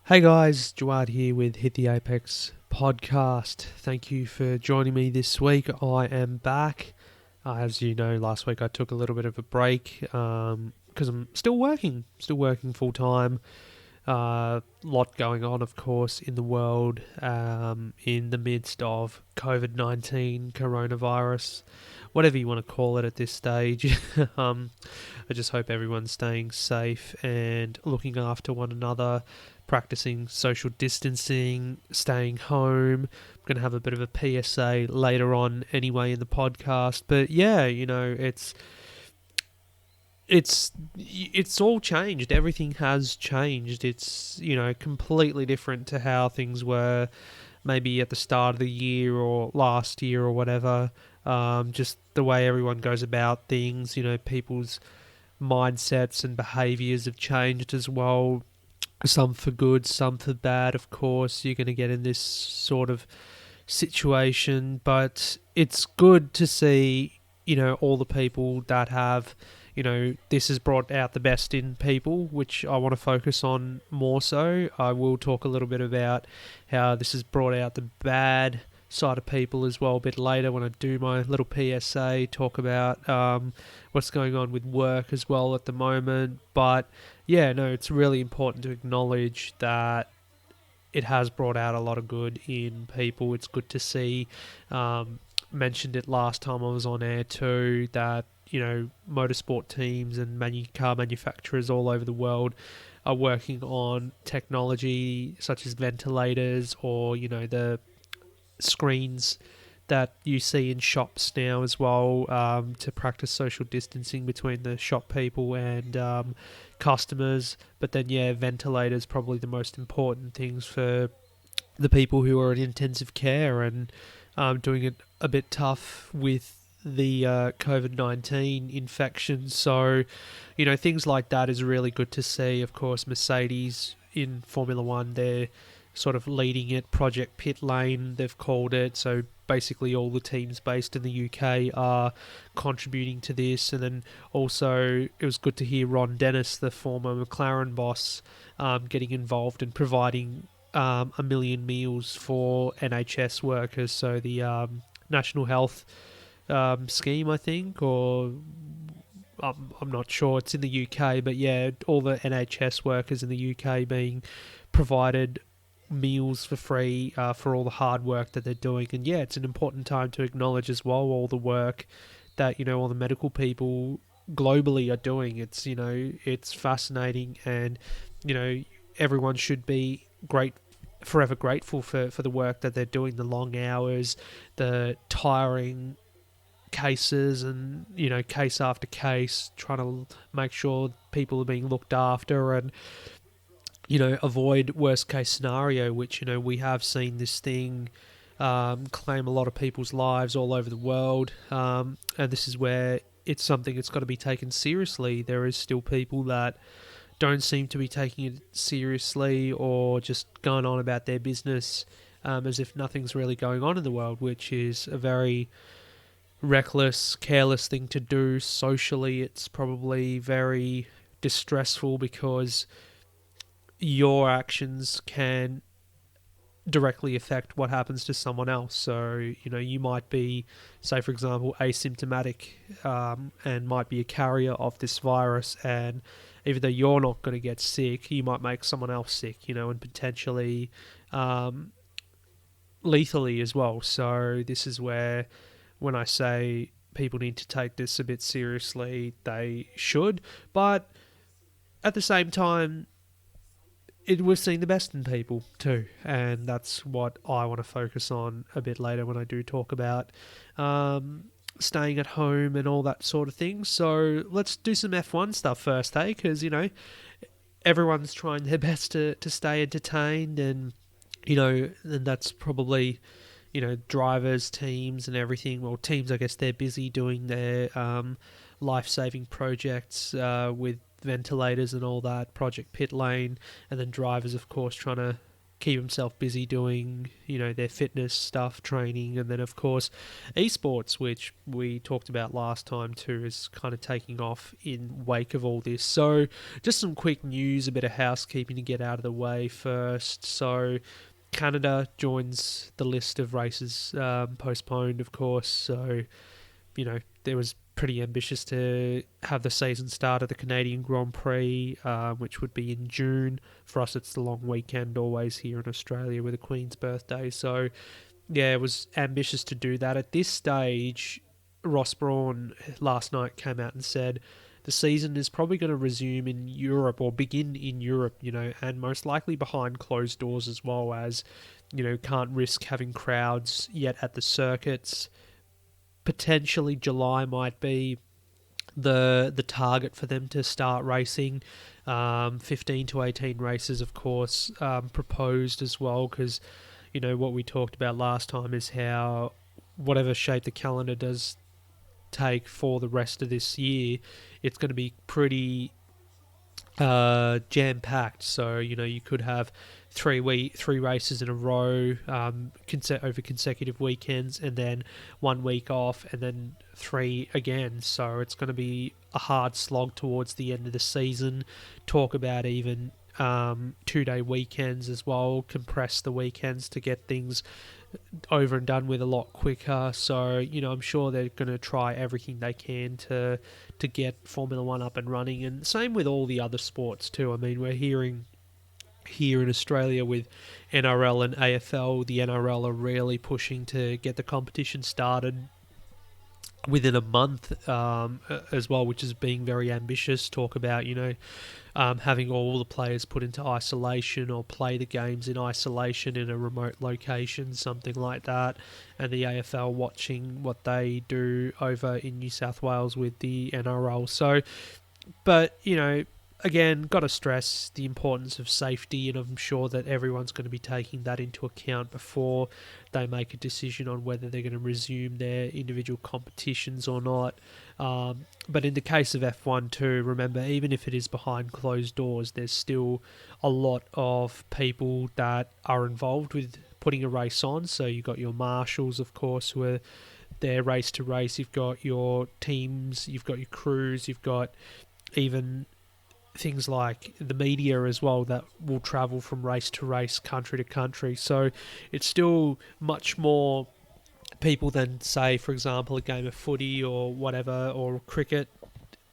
Hey guys, Jawad here with Hit the Apex podcast. Thank you for joining me this week. I am back. As you know, last week I took a little bit of a break because I'm still working full time. Lot going on, of course, in the world in the midst of COVID-19, coronavirus, whatever you want to call it at this stage. I just hope everyone's staying safe and looking after one another, practicing social distancing, staying home. I'm going to have a bit of a PSA later on anyway in the podcast. But yeah, it's all changed. Everything has changed. It's, completely different to how things were maybe at the start of the year or last year or whatever. Just the way everyone goes about things, people's mindsets and behaviors have changed as well. Some for good, some for bad, of course. You're going to get in this sort of situation, but it's good to see, all the people that have, this has brought out the best in people, which I want to focus on more so. I will talk a little bit about how this has brought out the bad side of people as well a bit later when I do my little PSA, talk about what's going on with work as well at the moment. But yeah, no, it's really important to acknowledge that it has brought out a lot of good in people. It's good to see. Mentioned it last time I was on air too, that motorsport teams and car manufacturers all over the world are working on technology such as ventilators or the screens that you see in shops now as well, to practice social distancing between the shop people and customers. But then, yeah, ventilators probably the most important things for the people who are in intensive care and doing it a bit tough with the COVID-19 infection. So, things like that is really good to see. Of course, Mercedes in Formula One, they're sort of leading it. Project Pit Lane, they've called it. So basically all the teams based in the UK are contributing to this. And then also it was good to hear Ron Dennis, the former McLaren boss, getting involved and providing 1 million meals for NHS workers. So the National Health scheme, I think, or I'm not sure. It's in the UK, but yeah, all the NHS workers in the UK being provided meals for free for all the hard work that they're doing. And yeah, it's an important time to acknowledge as well all the work that all the medical people globally are doing. It's fascinating, and everyone should be forever grateful for the work that they're doing, the long hours, the tiring cases, and case after case, trying to make sure people are being looked after and avoid worst case scenario, which we have seen this thing claim a lot of people's lives all over the world, and this is where it's something that's got to be taken seriously. There is still people that don't seem to be taking it seriously, or just going on about their business as if nothing's really going on in the world, which is a very reckless, careless thing to do. Socially, it's probably very distressful because your actions can directly affect what happens to someone else. So, you might be, say for example, asymptomatic and might be a carrier of this virus, and even though you're not going to get sick, you might make someone else sick, and potentially lethally as well. So this is where, when I say people need to take this a bit seriously, they should. But at the same time, we've seen the best in people too, and that's what I want to focus on a bit later when I do talk about staying at home and all that sort of thing. So let's do some F1 stuff first, hey? Because everyone's trying their best to stay entertained, and and that's probably drivers, teams, and everything. Well, teams, I guess they're busy doing their life-saving projects with ventilators and all that, Project Pit Lane, and then drivers, of course, trying to keep himself busy doing, their fitness stuff, training, and then of course esports, which we talked about last time too, is kind of taking off in wake of all this. So just some quick news, a bit of housekeeping to get out of the way first. So Canada joins the list of races postponed, of course. So, there was pretty ambitious to have the season start at the Canadian Grand Prix, which would be in June. For us, it's the long weekend always here in Australia with the Queen's birthday. So, yeah, it was ambitious to do that. At this stage, Ross Brawn last night came out and said the season is probably going to resume in Europe or begin in Europe, and most likely behind closed doors as well, as, can't risk having crowds yet at the circuits. Potentially July might be the target for them to start racing. 15 to 18 races, of course, proposed as well, because, what we talked about last time is how whatever shape the calendar does take for the rest of this year, it's going to be pretty jam-packed. So, you could have three races in a row over consecutive weekends, and then 1 week off, and then 3 again. So it's going to be a hard slog towards the end of the season. Talk about even 2-day weekends as well, compress the weekends to get things over and done with a lot quicker. So, I'm sure they're going to try everything they can to get Formula One up and running, and same with all the other sports too. I mean, we're hearing here in Australia with NRL and AFL, the NRL are really pushing to get the competition started within a month as well, which is being very ambitious. Talk about, having all the players put into isolation or play the games in isolation in a remote location, something like that. And the AFL watching what they do over in New South Wales with the NRL. So, but, again, got to stress the importance of safety, and I'm sure that everyone's going to be taking that into account before they make a decision on whether they're going to resume their individual competitions or not. But in the case of F1 too, remember, even if it is behind closed doors, there's still a lot of people that are involved with putting a race on. So you've got your marshals, of course, who are there race to race. You've got your teams, you've got your crews, you've got even things like the media as well that will travel from race to race, country to country. So it's still much more people than, say, for example, a game of footy or whatever, or cricket,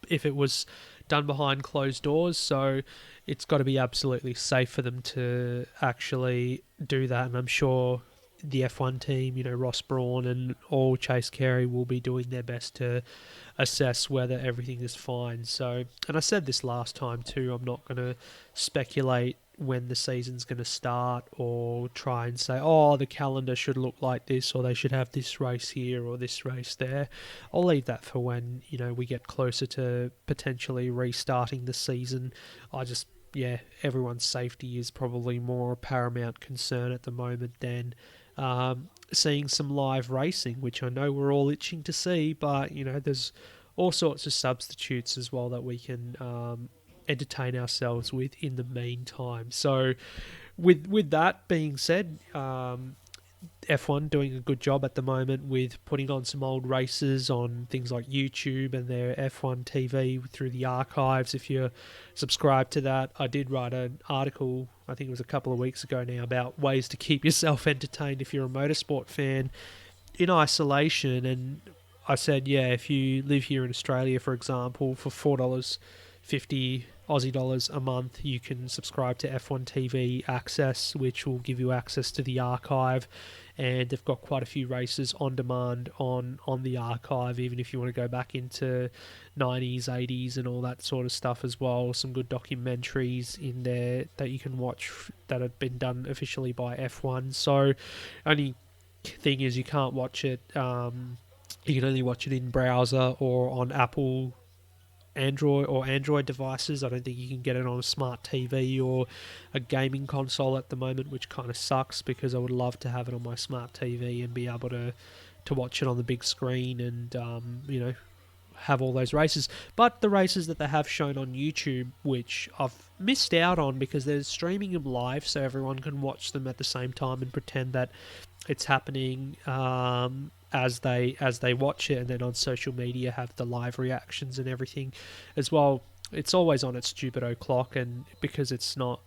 if it was done behind closed doors. So it's got to be absolutely safe for them to actually do that. And I'm sure the F1 team, Ross Brawn and all Chase Carey will be doing their best to assess whether everything is fine. So, and I said this last time too, I'm not going to speculate when the season's going to start or try and say, oh, the calendar should look like this, or they should have this race here or this race there. I'll leave that for when, we get closer to potentially restarting the season. Everyone's safety is probably more a paramount concern at the moment than seeing some live racing, which I know we're all itching to see, but there's all sorts of substitutes as well that we can entertain ourselves with in the meantime. So with that being said, F1 doing a good job at the moment with putting on some old races on things like YouTube and their F1 TV through the archives. If you're subscribed to that, I did write an article, I think it was a couple of weeks ago now, about ways to keep yourself entertained if you're a motorsport fan in isolation. And I said, if you live here in Australia, for example, for $4.50 Aussie dollars a month, you can subscribe to F1 TV Access, which will give you access to the archive, and they've got quite a few races on demand on the archive, even if you want to go back into 90s, 80s and all that sort of stuff as well. Some good documentaries in there that you can watch that have been done officially by F1. So only thing is you can't watch it, you can only watch it in browser or on Apple Android devices. I don't think you can get it on a smart TV or a gaming console at the moment, which kind of sucks, because I would love to have it on my smart TV and be able to watch it on the big screen and have all those races. But the races that they have shown on YouTube, which I've missed out on because they're streaming them live, so everyone can watch them at the same time and pretend that it's happening as they watch it, and then on social media have the live reactions and everything as well. It's always on at stupid o'clock, and because it's not,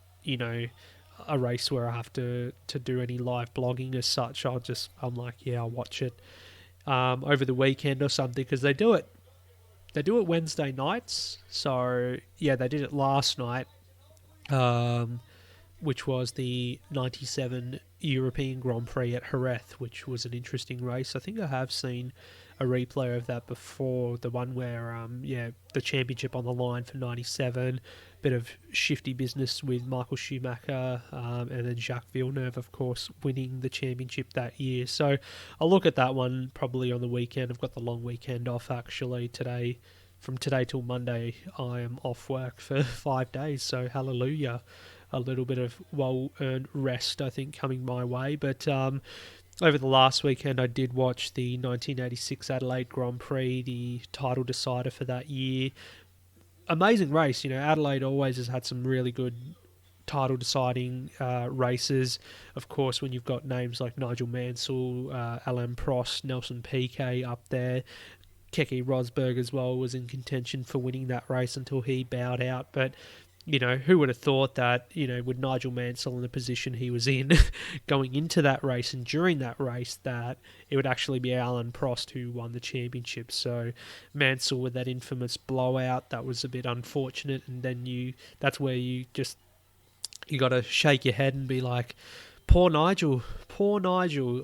a race where I have to do any live blogging as such, I'm like, yeah, I'll watch it over the weekend or something, because they do it Wednesday nights. So yeah, they did it last night, which was the 97 European Grand Prix at Jerez, which was an interesting race. I think I have seen a replay of that before, the one where, the championship on the line for 97, bit of shifty business with Michael Schumacher, and then Jacques Villeneuve, of course, winning the championship that year. So I'll look at that one probably on the weekend. I've got the long weekend off, actually, today. From today till Monday, I am off work for 5 days, so hallelujah. A little bit of well-earned rest, I think, coming my way. But over the last weekend, I did watch the 1986 Adelaide Grand Prix, the title decider for that year. Amazing race. Adelaide always has had some really good title deciding races. Of course, when you've got names like Nigel Mansell, Alain Prost, Nelson Piquet up there, Keke Rosberg as well was in contention for winning that race until he bowed out. But who would have thought that, with Nigel Mansell in the position he was in going into that race and during that race, that it would actually be Alain Prost who won the championship. So Mansell with that infamous blowout, that was a bit unfortunate. And then that's where you got to shake your head and be like, poor Nigel,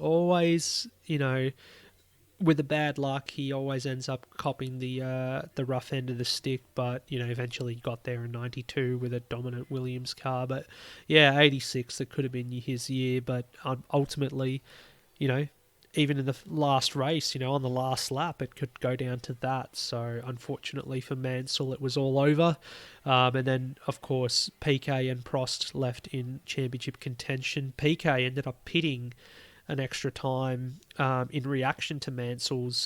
always, with the bad luck, he always ends up copping the rough end of the stick, but eventually he got there in 92 with a dominant Williams car. But yeah, 86, that could have been his year, but ultimately, even in the last race, on the last lap, it could go down to that. So unfortunately for Mansell, it was all over. And then, of course, Piquet and Prost left in championship contention. Piquet ended up pitting an extra time in reaction to Mansell's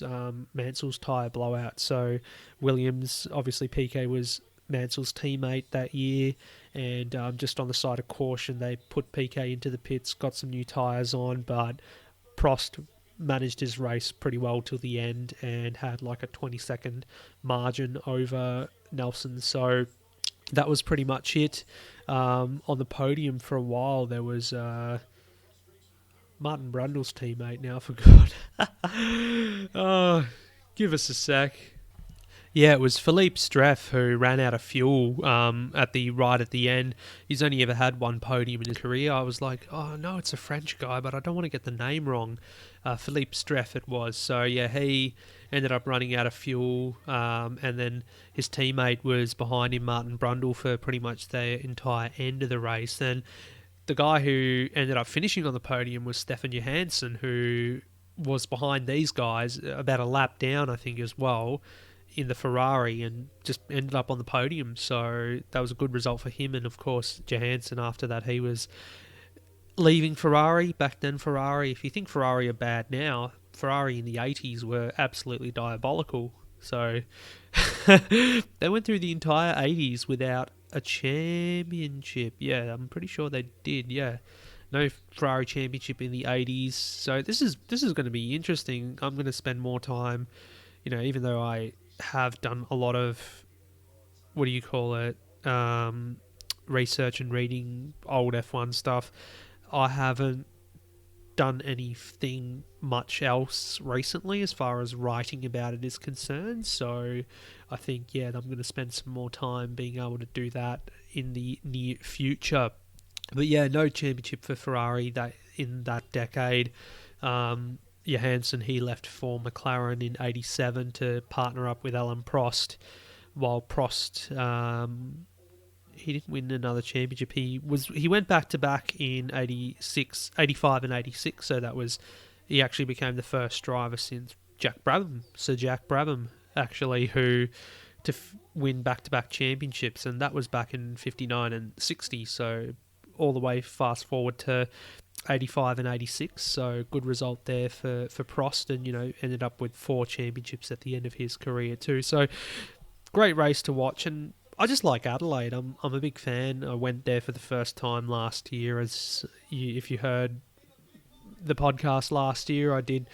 tyre blowout. So Williams, obviously Piquet was Mansell's teammate that year, and just on the side of caution, they put Piquet into the pits, got some new tyres on, but Prost managed his race pretty well till the end and had like a 20-second margin over Nelson. So that was pretty much it. On the podium for a while, there was Martin Brundle's teammate, now I forgot. Oh, give us a sec. Yeah, it was Philippe Streff who ran out of fuel at the end. He's only ever had one podium in his career. I was like, oh no, it's a French guy, but I don't want to get the name wrong. Philippe Streff it was. So yeah, he ended up running out of fuel, and then his teammate was behind him, Martin Brundle, for pretty much the entire end of the race. Then the guy who ended up finishing on the podium was Stefan Johansson, who was behind these guys about a lap down, I think, as well, in the Ferrari, and just ended up on the podium. So that was a good result for him. And of course, Johansson, after that, he was leaving Ferrari. Back then, Ferrari, if you think Ferrari are bad now, Ferrari in the 80s were absolutely diabolical. So they went through the entire 80s without a championship. Yeah, I'm pretty sure they did. Yeah, no Ferrari championship in the 80s. So this is going to be interesting. I'm going to spend more time, even though I have done a lot of, what do you call it, research and reading old F1 stuff. I haven't done anything much else recently as far as writing about it is concerned. So I think, yeah, I'm going to spend some more time being able to do that in the near future. But yeah, no championship for Ferrari in that decade. Johansson, he left for McLaren in 87 to partner up with Alain Prost, while Prost, he didn't win another championship. He went back to back in 85 and 86. So he actually became the first driver since Sir Jack Brabham, actually, who to win back to back championships, and that was back in 59 and 60. So all the way fast forward to 85 and 86, so good result there for Prost, and ended up with 4 championships at the end of his career too. So great race to watch, and I just like Adelaide. I'm a big fan. I went there for the first time last year. If you heard the podcast last year, I did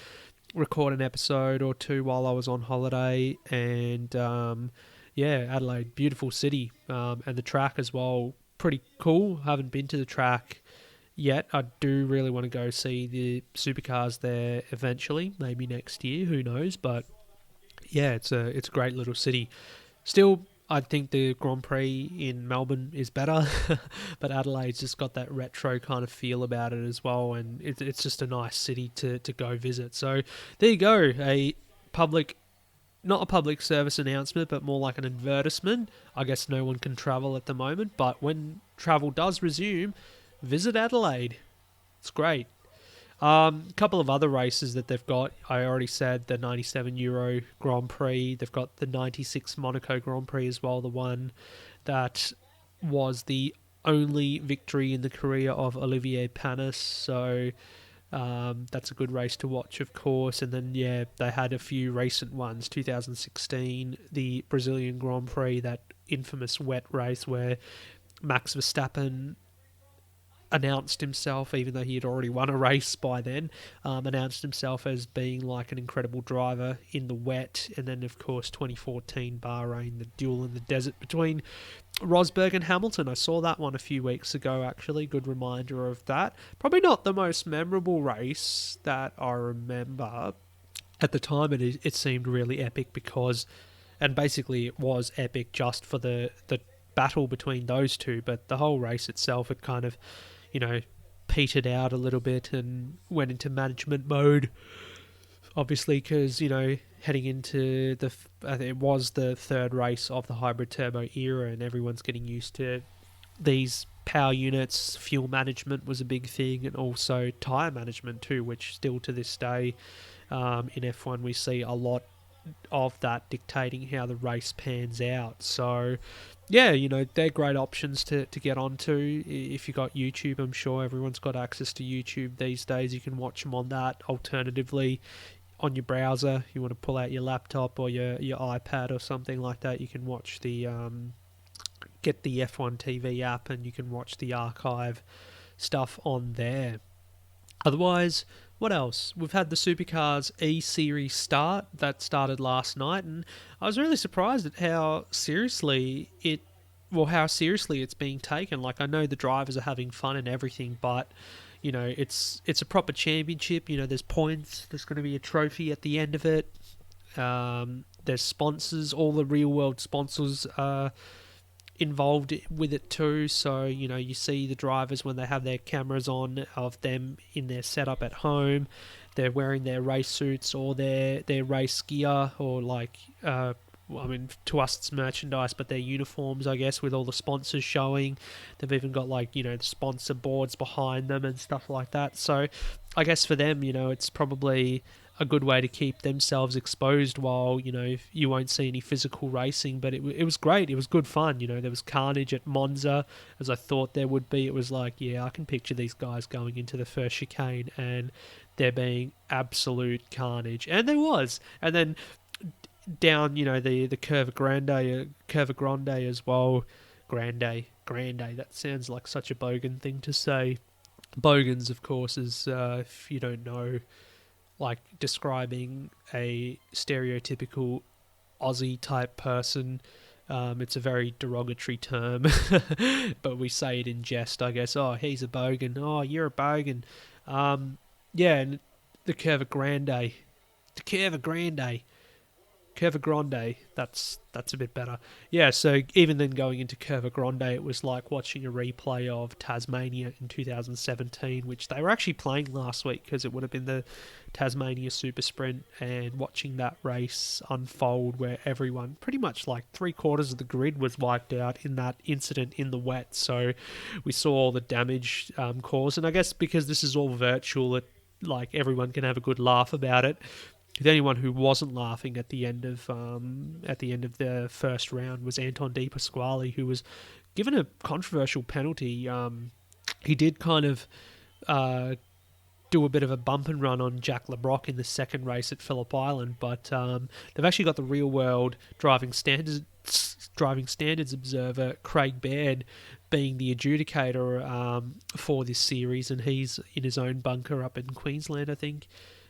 record an episode or two while I was on holiday, and Adelaide, beautiful city, and the track as well, pretty cool. Haven't been to the track yet. I do really want to go see the supercars there eventually, maybe next year, who knows, but yeah, it's a great little city. Still, I think the Grand Prix in Melbourne is better, but Adelaide's just got that retro kind of feel about it as well, and it's just a nice city to go visit. So there you go, not a public service announcement, but more like an advertisement. I guess no one can travel at the moment, but when travel does resume, visit Adelaide. It's great. A couple of other races that they've got. I already said the 97 Euro Grand Prix. They've got the 96 Monaco Grand Prix as well, the one that was the only victory in the career of Olivier Panis. So that's a good race to watch, of course. And then, they had a few recent ones. 2016, the Brazilian Grand Prix, that infamous wet race where Max Verstappen announced himself, even though he had already won a race by then, announced himself as being like an incredible driver in the wet. And then, of course, 2014 Bahrain, the duel in the desert between Rosberg and Hamilton. I saw that one a few weeks ago, actually. Good reminder of that. Probably not the most memorable race that I remember. At the time, it seemed really epic and basically it was epic just for the battle between those two, but the whole race itself, it kind of petered out a little bit and went into management mode, obviously, because, heading into it was the third race of the hybrid turbo era, and everyone's getting used to these power units. Fuel management was a big thing, and also tyre management too, which still to this day in F1 we see a lot of that dictating how the race pans out. So they're great options to get onto. If you got YouTube, I'm sure everyone's got access to YouTube these days. You can watch them on that. Alternatively, on your browser, you want to pull out your laptop or your iPad or something like that, you can watch get the F1 TV app, and you can watch the archive stuff on there. Otherwise, what else? We've had the Supercars E-Series start. That started last night, and I was really surprised at how seriously it's being taken. Like, I know the drivers are having fun and everything, but it's a proper championship. There's points. There's going to be a trophy at the end of it. There's sponsors. All the real world sponsors are involved with it too. So you see the drivers when they have their cameras on of them in their setup at home. They're wearing their race suits or their race gear, or to us it's merchandise, but their uniforms, I guess, with all the sponsors showing. They've even got the sponsor boards behind them and stuff like that. So I guess for them, it's probably a good way to keep themselves exposed while, you won't see any physical racing. But it was great. It was good fun. There was carnage at Monza, as I thought there would be. It was like, I can picture these guys going into the first chicane and there being absolute carnage. And there was. And then down, the Curva Grande as well. Grande, that sounds like such a bogan thing to say. Bogans, of course, is, if you don't know, like describing a stereotypical Aussie type person. It's a very derogatory term, but we say it in jest, I guess. Oh, he's a bogan. Oh, you're a bogan. And the Curva Grande. Curva Grande, that's a bit better. Yeah, so even then going into Curva Grande, it was like watching a replay of Tasmania in 2017, which they were actually playing last week because it would have been the Tasmania Super Sprint, and watching that race unfold where everyone, pretty much like 3/4 of the grid was wiped out in that incident in the wet. So we saw all the damage caused, and I guess because this is all virtual, everyone can have a good laugh about it. The only one who wasn't laughing at the end of the first round was Anton De Pasquale, who was given a controversial penalty. He did kind of do a bit of a bump and run on Jack LeBrock in the second race at Phillip Island, but they've actually got the real world driving standards observer Craig Baird being the adjudicator for this series, and he's in his own bunker up in Queensland, I think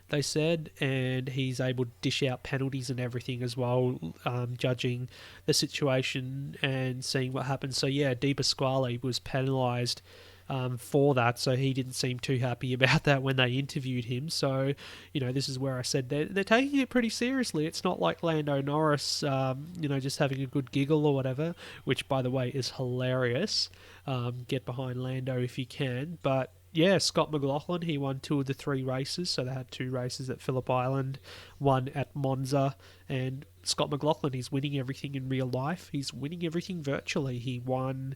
they said, and he's able to dish out penalties and everything as well, judging the situation and seeing what happens. So yeah, Di Pasquale was penalised for that, so he didn't seem too happy about that when they interviewed him. So, this is where I said they're taking it pretty seriously. It's not like Lando Norris, just having a good giggle or whatever, which, by the way, is hilarious. Get behind Lando if you can. But, yeah, Scott McLaughlin, he won 2 of the 3 races, so they had 2 races at Phillip Island, 1 at Monza, and Scott McLaughlin, he's winning everything in real life. He's winning everything virtually. He won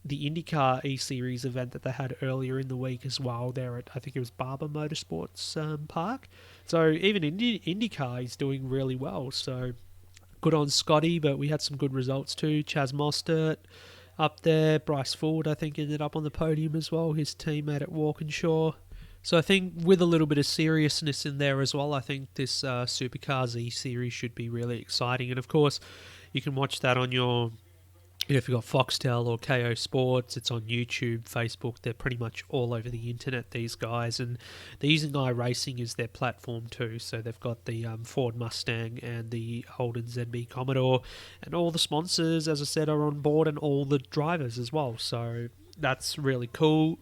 the IndyCar E-Series event that they had earlier in the week as well there at, I think it was Barber Motorsports Park. So even in IndyCar, he's doing really well. So good on Scotty, but we had some good results too. Chaz Mostert up there. Bryce Ford, I think, ended up on the podium as well, his teammate at Walkinshaw. So I think with a little bit of seriousness in there as well, I think this Supercars E-Series should be really exciting. And of course, you can watch that on your... if you've got Foxtel or KO Sports, it's on YouTube, Facebook. They're pretty much all over the internet, these guys. And they're using iRacing as their platform too. So they've got the Ford Mustang and the Holden ZB Commodore. And all the sponsors, as I said, are on board, and all the drivers as well. So that's really cool.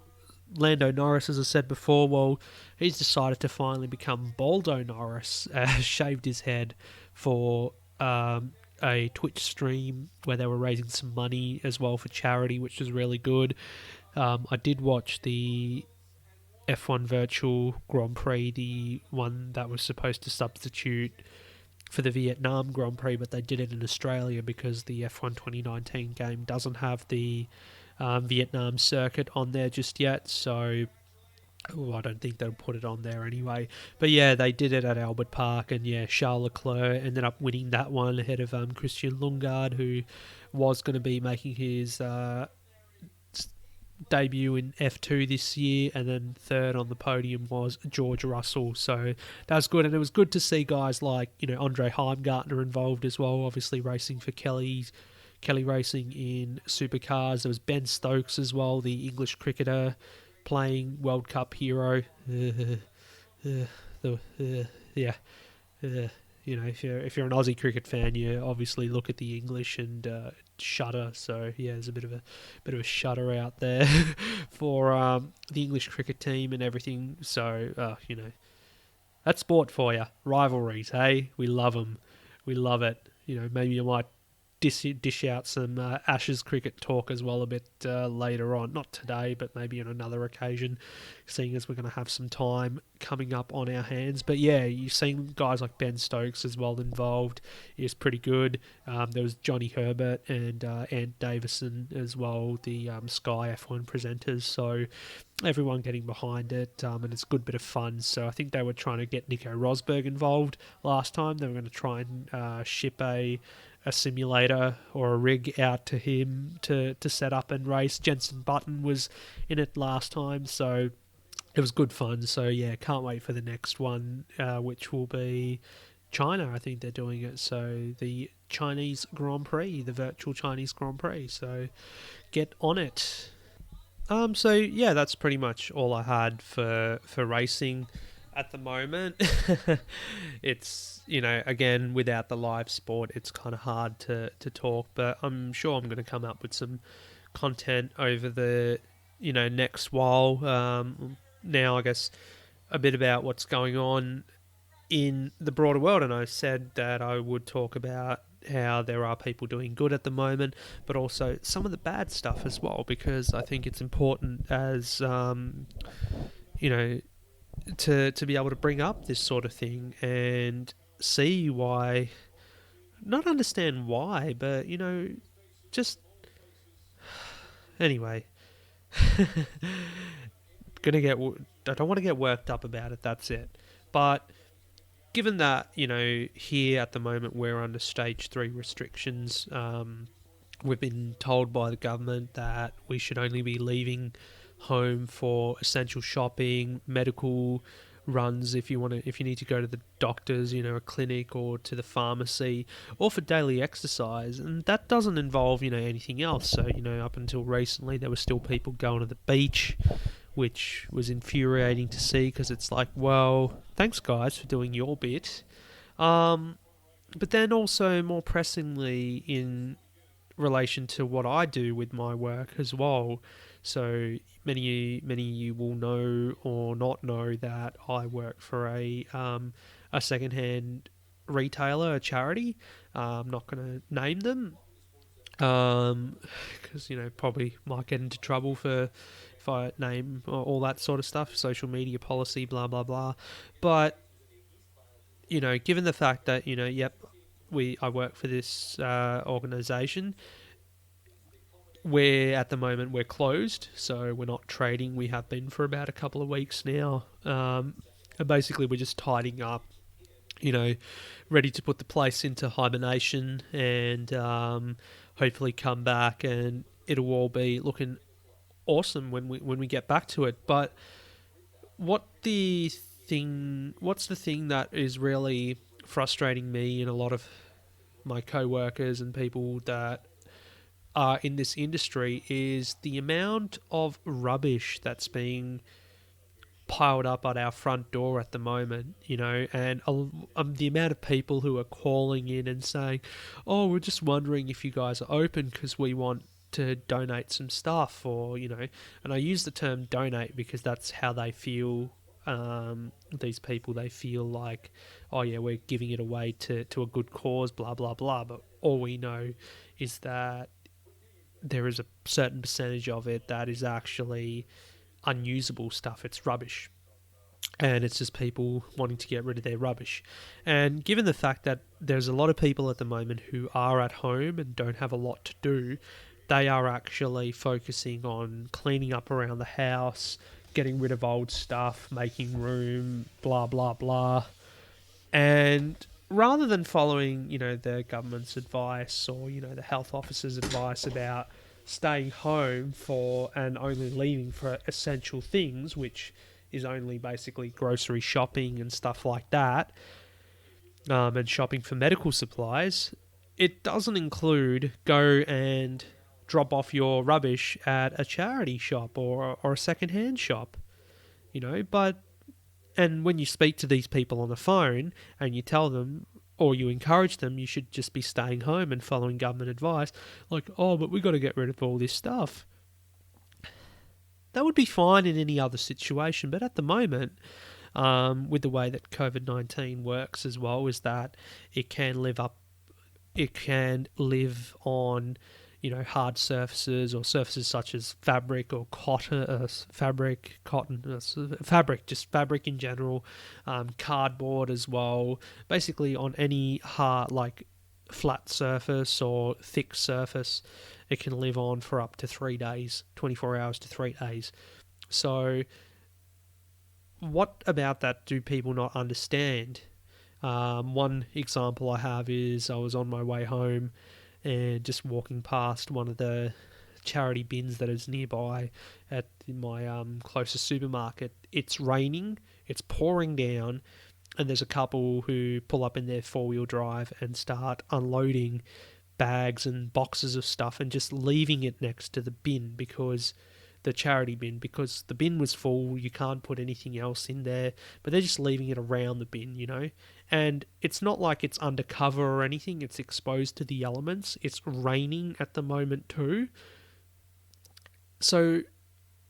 Lando Norris, as I said before, well, he's decided to finally become Baldo Norris. Shaved his head for... a Twitch stream where they were raising some money as well for charity, which was really good. I did watch the F1 Virtual Grand Prix, the one that was supposed to substitute for the Vietnam Grand Prix, but they did it in Australia because the F1 2019 game doesn't have the Vietnam circuit on there just yet, so... I don't think they'll put it on there anyway. But yeah, they did it at Albert Park, and yeah, Charles Leclerc ended up winning that one ahead of Christian Lundgaard, who was going to be making his debut in F2 this year, and then third on the podium was George Russell. So that was good, and it was good to see guys like, Andre Heimgartner involved as well, obviously racing for Kelly Racing in Supercars. There was Ben Stokes as well, the English cricketer, playing World Cup hero. If you're an Aussie cricket fan, you obviously look at the English and shudder. So yeah, there's a bit of a shudder out there for the English cricket team and everything. So that's sport for you. Rivalries, hey, we love them. We love it. Maybe you might dish out some Ashes cricket talk as well a bit later on. Not today, but maybe on another occasion, seeing as we're going to have some time coming up on our hands. But yeah, you've seen guys like Ben Stokes as well involved. It's pretty good. There was Johnny Herbert and Ant Davison as well, the Sky F1 presenters. So everyone getting behind it, and it's a good bit of fun. So I think they were trying to get Nico Rosberg involved last time. They were going to try and ship a simulator or a rig out to him to set up and race. Jenson Button was in it last time, so it was good fun. So yeah, can't wait for the next one, which will be China. I think they're doing it. So the Chinese Grand Prix, the virtual Chinese Grand Prix. So get on it. So yeah, that's pretty much all I had for racing at the moment. It's, again, without the live sport, it's kind of hard to talk, but I'm sure I'm going to come up with some content over the, next while. Now, I guess, a bit about what's going on in the broader world, and I said that I would talk about how there are people doing good at the moment, but also some of the bad stuff as well, because I think it's important as, to be able to bring up this sort of thing and see why, not understand why, but, just, anyway, I don't want to get worked up about it, that's it. But given that, here at the moment we're under stage 3 restrictions, we've been told by the government that we should only be leaving home for essential shopping, medical runs if you need to go to the doctors, a clinic or to the pharmacy, or for daily exercise. And that doesn't involve, anything else. So, up until recently there were still people going to the beach, which was infuriating to see, because it's like, well, thanks guys for doing your bit. But then also more pressingly in relation to what I do with my work as well. So many of you will know or not know that I work for a secondhand retailer, a charity. I'm not going to name them because probably might get into trouble for if I name all that sort of stuff, social media policy, blah blah blah. But given the fact that yep, I work for this organisation. At the moment we're closed, so we're not trading. We have been for about a couple of weeks now. And basically we're just tidying up, ready to put the place into hibernation and hopefully come back and it'll all be looking awesome when we get back to it. But what's the thing that is really frustrating me and a lot of my co-workers and people that are in this industry is the amount of rubbish that's being piled up at our front door at the moment, and the amount of people who are calling in and saying, oh, we're just wondering if you guys are open because we want to donate some stuff, or, and I use the term donate because that's how they feel. These people, they feel like, oh yeah, we're giving it away to a good cause, blah, blah, blah. But all we know is that there is a certain percentage of it that is actually unusable stuff. It's rubbish. And it's just people wanting to get rid of their rubbish. And given the fact that there's a lot of people at the moment who are at home and don't have a lot to do, they are actually focusing on cleaning up around the house, getting rid of old stuff, making room, blah, blah, blah. And rather than following, the government's advice or, the health officer's advice about staying home and only leaving for essential things, which is only basically grocery shopping and stuff like that, and shopping for medical supplies, it doesn't include go and drop off your rubbish at a charity shop or a second-hand shop, but and when you speak to these people on the phone and you tell them or you encourage them, you should just be staying home and following government advice, like, oh, but we got to get rid of all this stuff. That would be fine in any other situation, but at the moment, with the way that COVID-19 works as well, is that it can live on hard surfaces or surfaces such as fabric or cotton, fabric in general, cardboard as well. Basically, on any hard, like flat surface or thick surface, it can live on for up to 3 days, 24 hours to 3 days. So, what about that do people not understand? One example I have is I was on my way home and just walking past one of the charity bins that is nearby at my closest supermarket. It's raining, it's pouring down, and there's a couple who pull up in their four-wheel drive and start unloading bags and boxes of stuff and just leaving it next to the bin, because the charity bin, because the bin was full, you can't put anything else in there, but they're just leaving it around the bin, and it's not like it's undercover or anything, it's exposed to the elements. It's raining at the moment too, so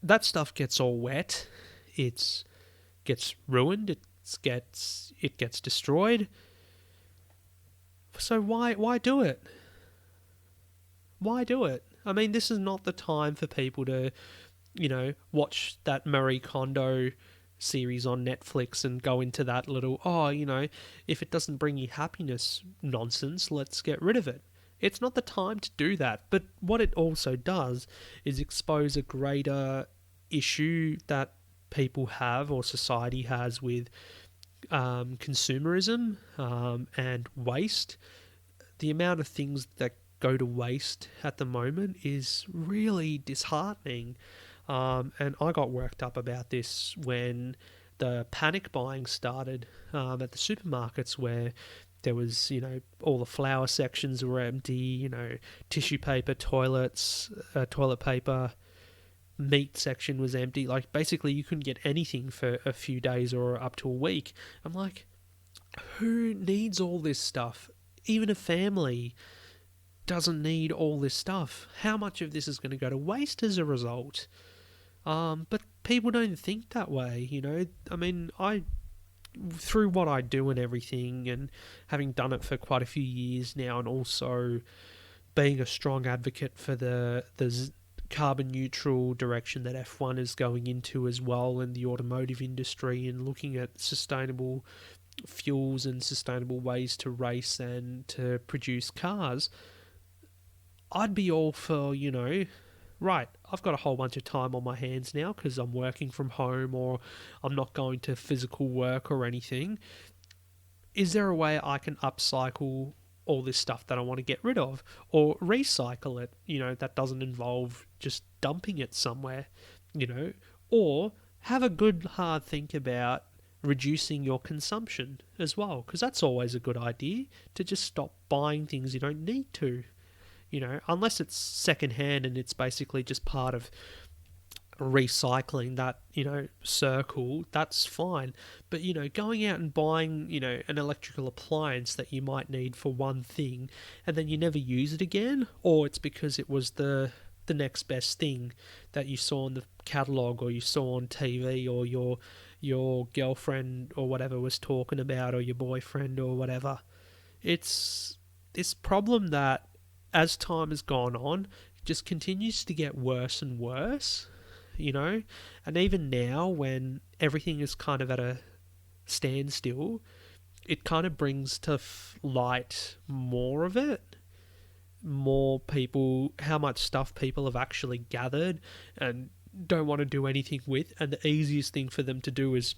that stuff gets all wet, it gets ruined, it gets destroyed. So why do it? Why do it? I mean, this is not the time for people to, watch that Marie Kondo series on Netflix and go into that little, if it doesn't bring you happiness nonsense, let's get rid of it. It's not the time to do that. But what it also does is expose a greater issue that people have or society has with consumerism and waste. The amount of things that go to waste at the moment is really disheartening. And I got worked up about this when the panic buying started at the supermarkets, where there was, all the flour sections were empty, tissue paper, toilet paper, meat section was empty. Like, basically, you couldn't get anything for a few days or up to a week. I'm like, who needs all this stuff? Even a family doesn't need all this stuff. How much of this is going to go to waste as a result? But people don't think that way, I mean, through what I do and everything, and having done it for quite a few years now, and also being a strong advocate for the carbon neutral direction that F1 is going into as well, and the automotive industry, and looking at sustainable fuels and sustainable ways to race and to produce cars, I'd be all for, right, I've got a whole bunch of time on my hands now because I'm working from home or I'm not going to physical work or anything. Is there a way I can upcycle all this stuff that I want to get rid of, or recycle it, that doesn't involve just dumping it somewhere, or have a good hard think about reducing your consumption as well, because that's always a good idea, to just stop buying things you don't need to. Unless it's secondhand and it's basically just part of recycling that, circle, that's fine. But, going out and buying, an electrical appliance that you might need for one thing and then you never use it again, or it's because it was the next best thing that you saw in the catalogue or you saw on TV, or your girlfriend or whatever was talking about, or your boyfriend or whatever. It's this problem that, as time has gone on, just continues to get worse and worse, and even now, when everything is kind of at a standstill, it kind of brings to light more of it, more people, how much stuff people have actually gathered and don't want to do anything with, and the easiest thing for them to do is,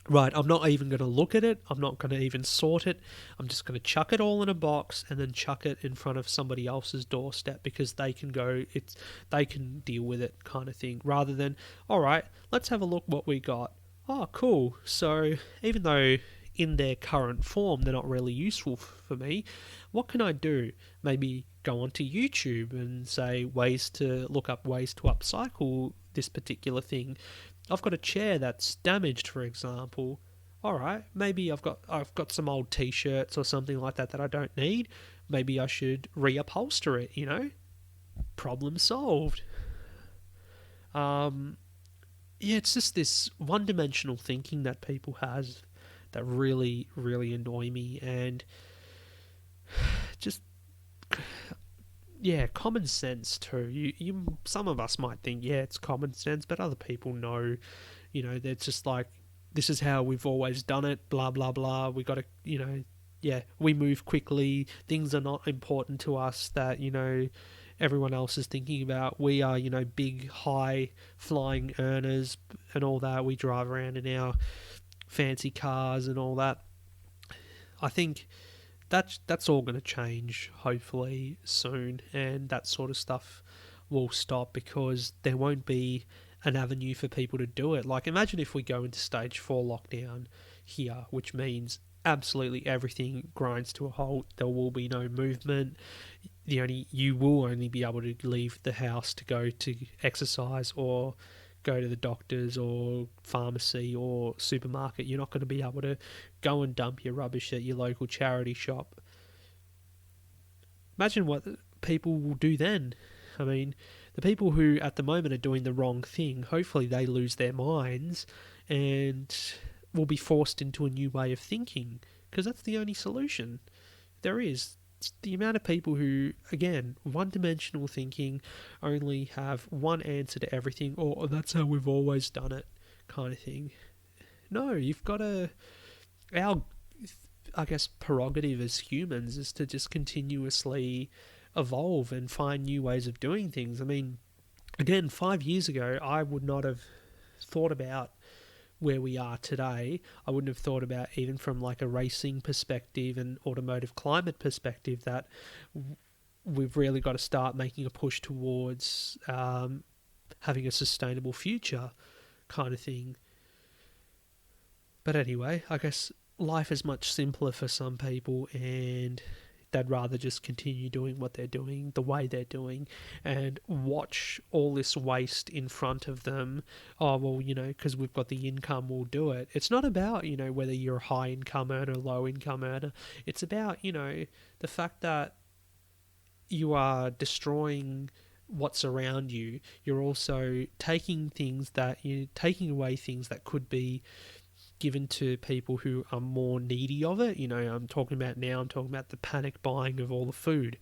right, I'm not even going to look at it, I'm not going to even sort it, I'm just going to chuck it all in a box and then chuck it in front of somebody else's doorstep because they can they can deal with it, kind of thing, rather than, alright, let's have a look what we got. Oh, cool. So, even though in their current form they're not really useful for me, what can I do? Maybe go onto YouTube and say look up ways to upcycle this particular thing. I've got a chair that's damaged, for example. Alright, maybe I've got some old t-shirts or something like that I don't need. Maybe I should reupholster it, Problem solved. It's just this one-dimensional thinking that people has that really, really annoy me, and just, common sense too. Some of us might think, it's common sense, but other people know, they're just like, this is how we've always done it, blah, blah, blah. We got to, we move quickly. Things are not important to us that, everyone else is thinking about. We are, big, high flying earners and all that. We drive around in our fancy cars and all that. I think that's all going to change, hopefully, soon, and that sort of stuff will stop because there won't be an avenue for people to do it. Like, imagine if we go into stage 4 lockdown here, which means absolutely everything grinds to a halt. There will be no movement. You will only be able to leave the house to go to exercise or go to the doctors or pharmacy or supermarket. You're not going to be able to go and dump your rubbish at your local charity shop. Imagine what people will do then. I mean, the people who at the moment are doing the wrong thing, hopefully they lose their minds and will be forced into a new way of thinking, because that's the only solution there is. It's the amount of people who, again, one-dimensional thinking, only have one answer to everything, or that's how we've always done it, kind of thing. No, you've got our, I guess, prerogative as humans is to just continuously evolve and find new ways of doing things. I mean, again, 5 years ago, I would not have thought about where we are today. I wouldn't have thought about, even from like a racing perspective and automotive climate perspective, that we've really got to start making a push towards having a sustainable future kind of thing. But anyway, I guess life is much simpler for some people, and they'd rather just continue doing what they're doing the way they're doing and watch all this waste in front of them. Oh, well, because we've got the income, we'll do it. It's not about, whether you're a high income earner, low income earner. It's about, the fact that you are destroying what's around you. You're also taking away things that could be given to people who are more needy of it. I'm talking about the panic buying of all the food.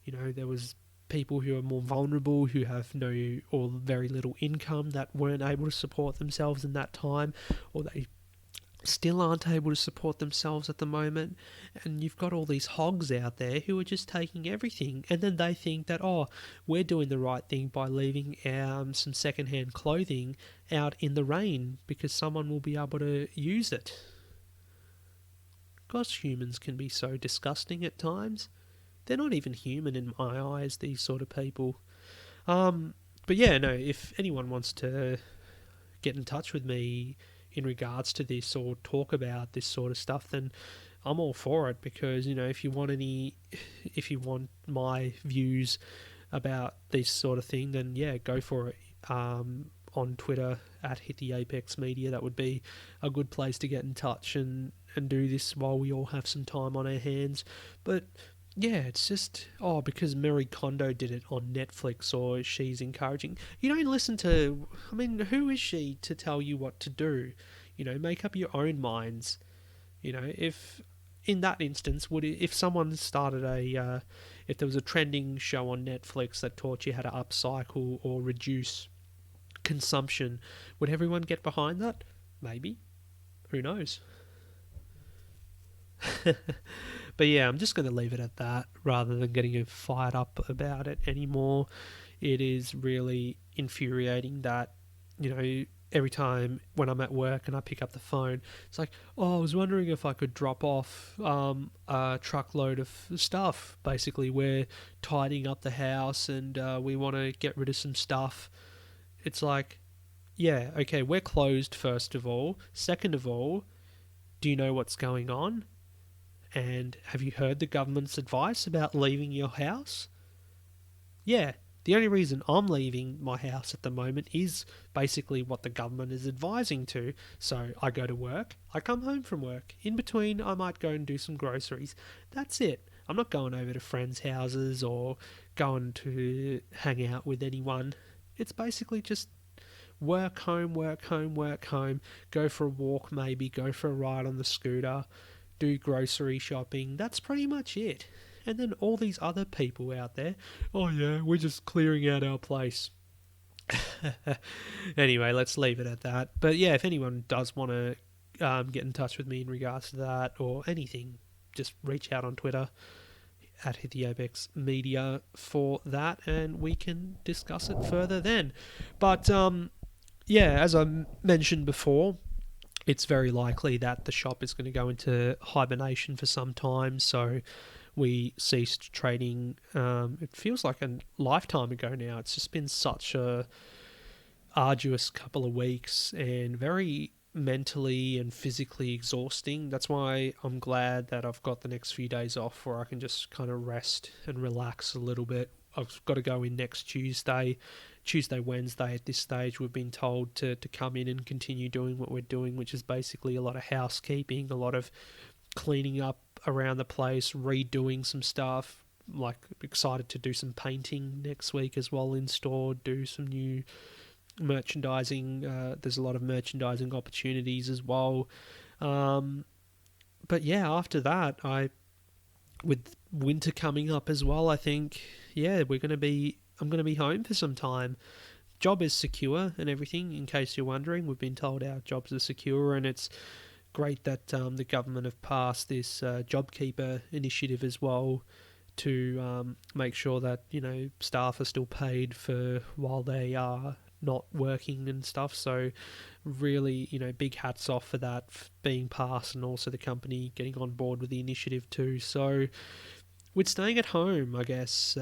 There was people who are more vulnerable, who have no or very little income, that weren't able to support themselves in that time, or they still aren't able to support themselves at the moment. And you've got all these hogs out there who are just taking everything, and then they think that, oh, we're doing the right thing by leaving some secondhand clothing out in the rain because someone will be able to use it. Gosh, humans can be so disgusting at times. They're not even human in my eyes, these sort of people. But yeah, no, if anyone wants to get in touch with me in regards to this or talk about this sort of stuff, then I'm all for it, because if you want my views about this sort of thing, then yeah, go for it. On Twitter at Hit the Apex Media, that would be a good place to get in touch and do this while we all have some time on our hands. But yeah, it's just, because Marie Kondo did it on Netflix, or she's encouraging. You don't listen to, who is she to tell you what to do? Make up your own minds. If in that instance, if someone started if there was a trending show on Netflix that taught you how to upcycle or reduce consumption, would everyone get behind that? Maybe. Who knows? But yeah, I'm just going to leave it at that rather than getting fired up about it anymore. It is really infuriating that, every time when I'm at work and I pick up the phone, it's like, I was wondering if I could drop off a truckload of stuff. Basically, we're tidying up the house and we want to get rid of some stuff. It's like, yeah, okay, we're closed, first of all. Second of all, do you know what's going on? And have you heard the government's advice about leaving your house? Yeah, the only reason I'm leaving my house at the moment is basically what the government is advising to. So I go to work, I come home from work. In between, I might go and do some groceries. That's it. I'm not going over to friends' houses or going to hang out with anyone. It's basically just work, home, work, home, work, home. Go for a walk maybe, go for a ride on the scooter, do grocery shopping. That's pretty much it. And then all these other people out there, oh yeah, we're just clearing out our place. Anyway, let's leave it at that. But yeah, if anyone does want to get in touch with me in regards to that or anything, just reach out on Twitter at Hit the Apex Media for that, and we can discuss it further then. But yeah, as I mentioned before, it's very likely that the shop is going to go into hibernation for some time, so we ceased trading. It feels like a lifetime ago now. It's just been such a arduous couple of weeks and very mentally and physically exhausting. That's why I'm glad that I've got the next few days off where I can just kind of rest and relax a little bit. I've got to go in next Tuesday, Wednesday at this stage. We've been told to come in and continue doing what we're doing, which is basically a lot of housekeeping, a lot of cleaning up around the place, redoing some stuff. Like, excited to do some painting next week as well in store, do some new merchandising. There's a lot of merchandising opportunities as well. But yeah, after that, with winter coming up as well, I think, yeah, I'm going to be home for some time. Job is secure and everything, in case you're wondering. We've been told our jobs are secure, and it's great that the government have passed this JobKeeper initiative as well to make sure that, staff are still paid for while they are not working and stuff. So really, big hats off for that being passed, and also the company getting on board with the initiative too. So with staying at home, I guess,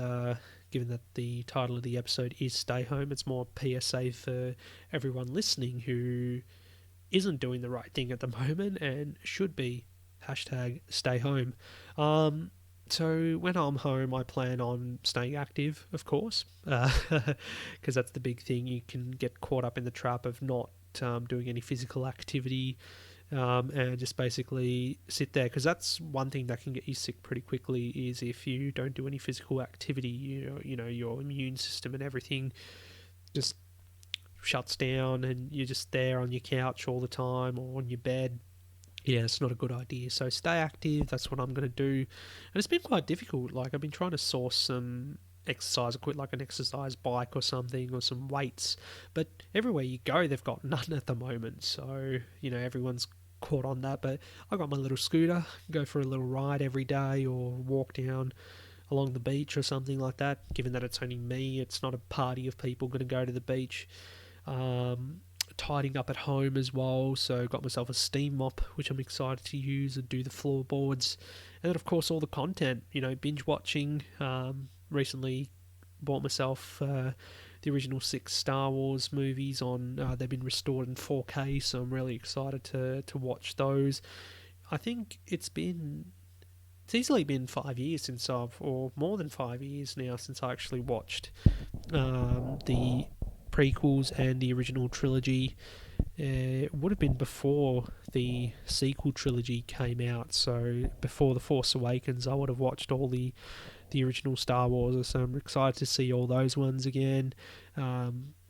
given that the title of the episode is Stay Home, it's more PSA for everyone listening who isn't doing the right thing at the moment and should be. Hashtag stay home. So when I'm home, I plan on staying active, of course, because that's the big thing. You can get caught up in the trap of not doing any physical activity, and just basically sit there, because that's one thing that can get you sick pretty quickly, is if you don't do any physical activity. Your immune system and everything just shuts down, and you're just there on your couch all the time or on your bed. Yeah, it's not a good idea. So stay active. That's what I'm going to do. And it's been quite difficult. Like, I've been trying to source some exercise equipment, like an exercise bike or something, or some weights. But everywhere you go, they've got none at the moment. So, everyone's caught on that. But I got my little scooter, go for a little ride every day, or walk down along the beach or something like that. Given that it's only me, it's not a party of people going to go to the beach. Tidying up at home as well, so got myself a steam mop, which I'm excited to use and do the floorboards. And then, of course, all the content, binge watching. Recently bought myself the original 6 Star Wars movies on, they've been restored in 4K, so I'm really excited to watch those. I think it's easily been 5 years or more than 5 years now, since I actually watched the prequels and the original trilogy. It would have been before the sequel trilogy came out, so before The Force Awakens I would have watched all the original Star Wars, so I'm excited to see all those ones again.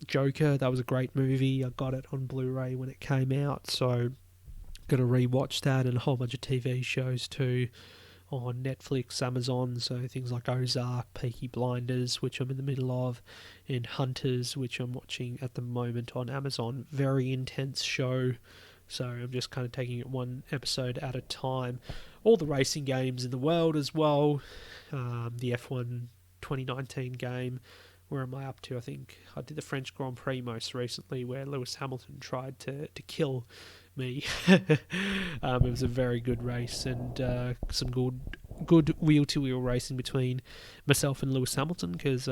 Joker, that was a great movie. I got it on Blu-ray when it came out, so going to rewatch that, and a whole bunch of TV shows too on Netflix, Amazon, so things like Ozark, Peaky Blinders, which I'm in the middle of, and Hunters, which I'm watching at the moment on Amazon. Very intense show, so I'm just kind of taking it one episode at a time. All the racing games in the world as well, the F1 2019 game. Where am I up to? I think I did the French Grand Prix most recently, where Lewis Hamilton tried to kill me. It was a very good race, and some good wheel-to-wheel racing between myself and Lewis Hamilton, because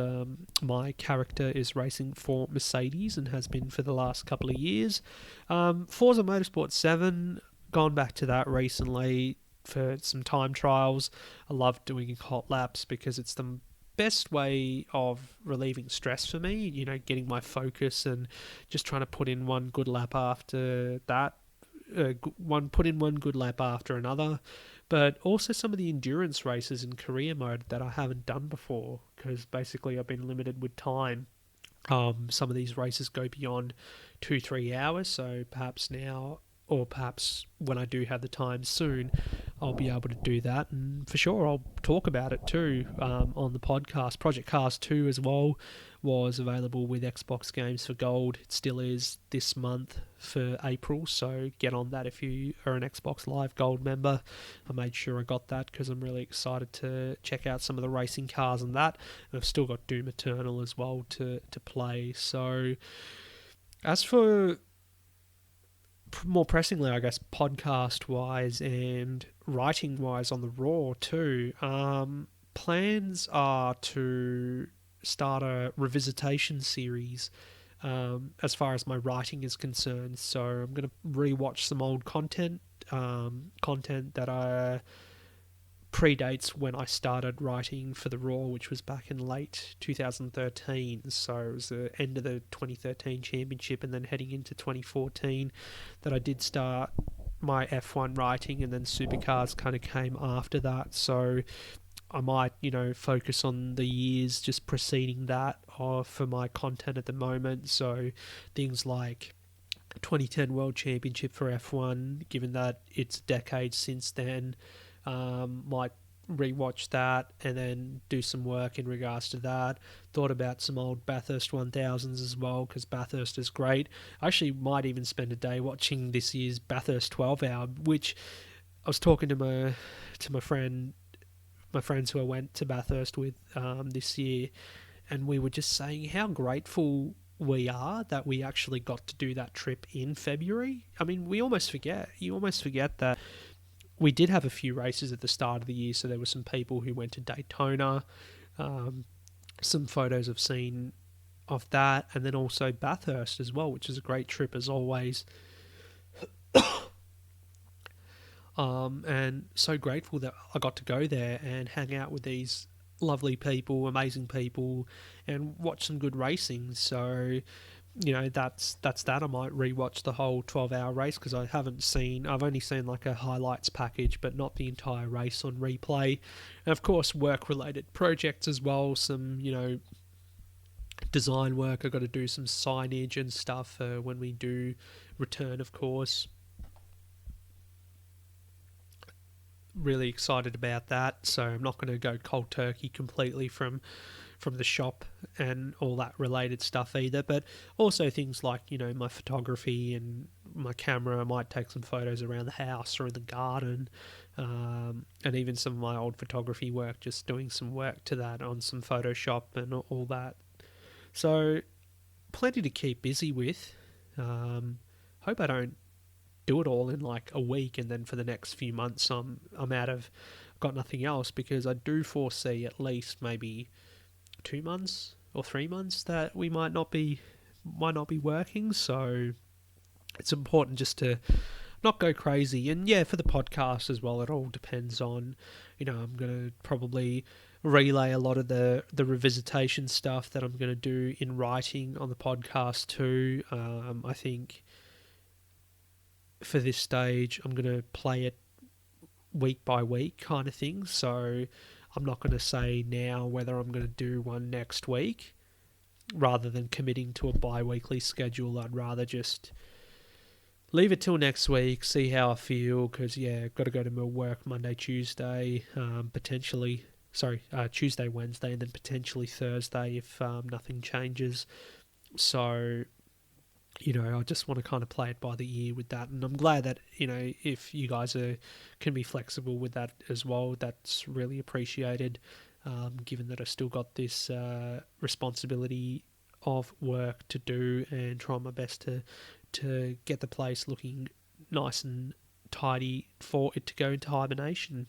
my character is racing for Mercedes and has been for the last couple of years. Forza Motorsport 7, gone back to that recently for some time trials. I love doing hot laps because it's the best way of relieving stress for me, getting my focus and just trying to put in one good lap after that. Put in one good lap after another, but also some of the endurance races in career mode that I haven't done before, because basically I've been limited with time. Some of these races go beyond 2-3 hours, so perhaps now, or perhaps when I do have the time soon, I'll be able to do that, and for sure I'll talk about it too on the podcast. Project Cars 2 as well was available with Xbox Games for Gold. It still is this month for April, so get on that if you are an Xbox Live Gold member. I made sure I got that because I'm really excited to check out some of the racing cars and that. And I've still got Doom Eternal as well to play. So as for more pressingly, I guess, podcast-wise and writing-wise on the Raw too, plans are to start a revisitation series as far as my writing is concerned. So I'm going to rewatch some old content that predates when I started writing for the Raw, which was back in late 2013. So it was the end of the 2013 championship and then heading into 2014 that I did start my F1 writing, and then Supercars kind of came after that. So I might, focus on the years just preceding that for my content at the moment. So things like 2010 World Championship for F1, given that it's a decade since then, might rewatch that and then do some work in regards to that. Thought about some old Bathurst 1000s as well, because Bathurst is great. I actually might even spend a day watching this year's Bathurst 12 hour, which I was talking to my friends who I went to Bathurst with this year, and we were just saying how grateful we are that we actually got to do that trip in February. I mean, you almost forget that we did have a few races at the start of the year, so there were some people who went to Daytona, some photos I've seen of that, and then also Bathurst as well, which is a great trip as always. And so grateful that I got to go there and hang out with these lovely people, amazing people, and watch some good racing. So, that's that. I might rewatch the whole 12-hour race because I've only seen like a highlights package, but not the entire race on replay. And of course, work-related projects as well. Some, design work. I've got to do some signage and stuff when we do return, of course. Really excited about that. So I'm not going to go cold turkey completely from the shop and all that related stuff either, but also things like my photography and my camera. I might take some photos around the house or in the garden, and even some of my old photography work, just doing some work to that on some Photoshop and all that. So plenty to keep busy with. Hope I don't do it all in like a week and then for the next few months I'm out of, got nothing else, because I do foresee at least maybe 2 months or 3 months that we might not be working. So it's important just to not go crazy. And yeah, for the podcast as well, it all depends on, I'm going to probably relay a lot of the revisitation stuff that I'm going to do in writing on the podcast too. I think for this stage, I'm going to play it week by week kind of thing. So I'm not going to say now whether I'm going to do one next week. Rather than committing to a bi-weekly schedule, I'd rather just leave it till next week, see how I feel, because, I've got to go to my work Monday, Tuesday, Tuesday, Wednesday, and then potentially Thursday if nothing changes. So, I just want to kind of play it by the ear with that. And I'm glad that, if you guys can be flexible with that as well, that's really appreciated, given that I've still got this responsibility of work to do and try my best to get the place looking nice and tidy for it to go into hibernation.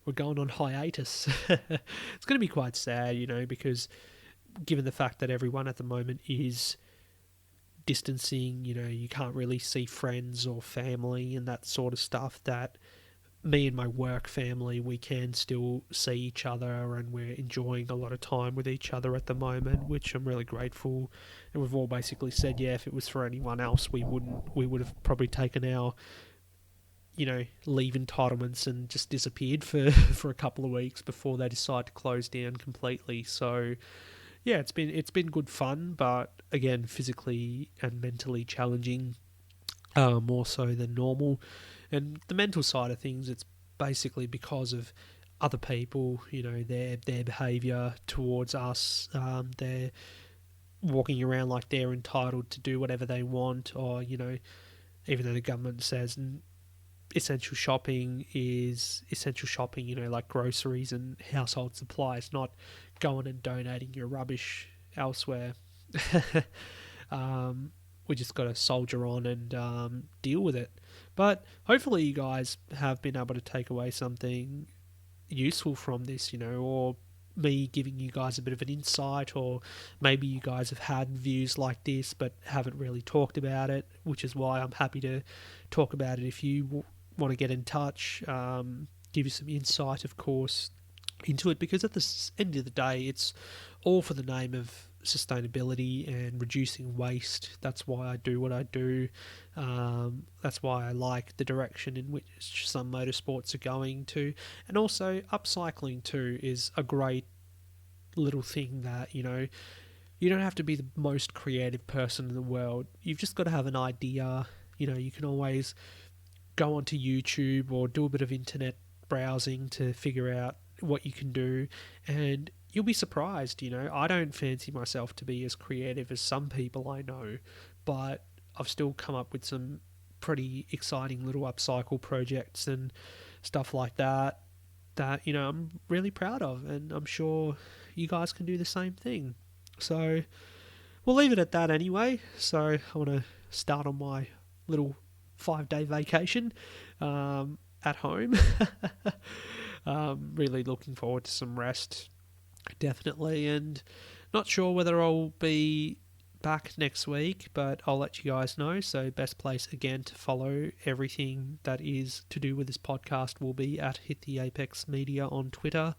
We're going on hiatus. It's going to be quite sad, because given the fact that everyone at the moment is distancing, you can't really see friends or family and that sort of stuff, that me and my work family, we can still see each other and we're enjoying a lot of time with each other at the moment, which I'm really grateful. And we've all basically said, if it was for anyone else, we would have probably taken our leave entitlements and just disappeared for a couple of weeks before they decide to close down completely. So yeah, it's been good fun, but again, physically and mentally challenging, more so than normal. And the mental side of things, it's basically because of other people, their behaviour towards us. They're walking around like they're entitled to do whatever they want, or even though the government says essential shopping is essential shopping, like groceries and household supplies, not going and donating your rubbish elsewhere. We just got to soldier on and deal with it. But hopefully you guys have been able to take away something useful from this, or me giving you guys a bit of an insight, or maybe you guys have had views like this but haven't really talked about it, which is why I'm happy to talk about it. If you want to get in touch, give you some insight, of course, into it, because at the end of the day, it's all for the name of sustainability and reducing waste. That's why I do what I do. That's why I like the direction in which some motorsports are going to. And also upcycling too is a great little thing that, you don't have to be the most creative person in the world. You've just got to have an idea. You can always go onto YouTube or do a bit of internet browsing to figure out what you can do, and you'll be surprised. I don't fancy myself to be as creative as some people I know, but I've still come up with some pretty exciting little upcycle projects and stuff like that I'm really proud of, and I'm sure you guys can do the same thing. So we'll leave it at that anyway. So I want to start on my little 5-day vacation at home. Really looking forward to some rest Definitely, and not sure whether I'll be back next week, but I'll let you guys know. So, best place again to follow everything that is to do with this podcast will be at Hit the Apex Media on Twitter.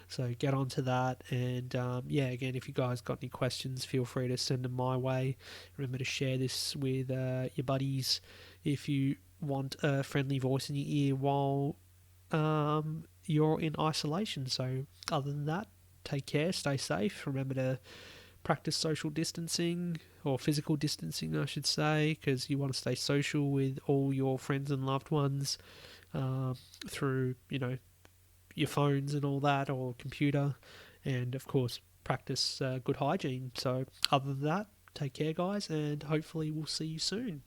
So, get onto that. And yeah, again, if you guys got any questions, feel free to send them my way. Remember to share this with your buddies if you want a friendly voice in your ear while you're in isolation. So, other than that, take care, stay safe. Remember to practice social distancing, or physical distancing, I should say, because you want to stay social with all your friends and loved ones through, your phones and all that, or computer, and of course, practice good hygiene. So, other than that, take care, guys, and hopefully, we'll see you soon.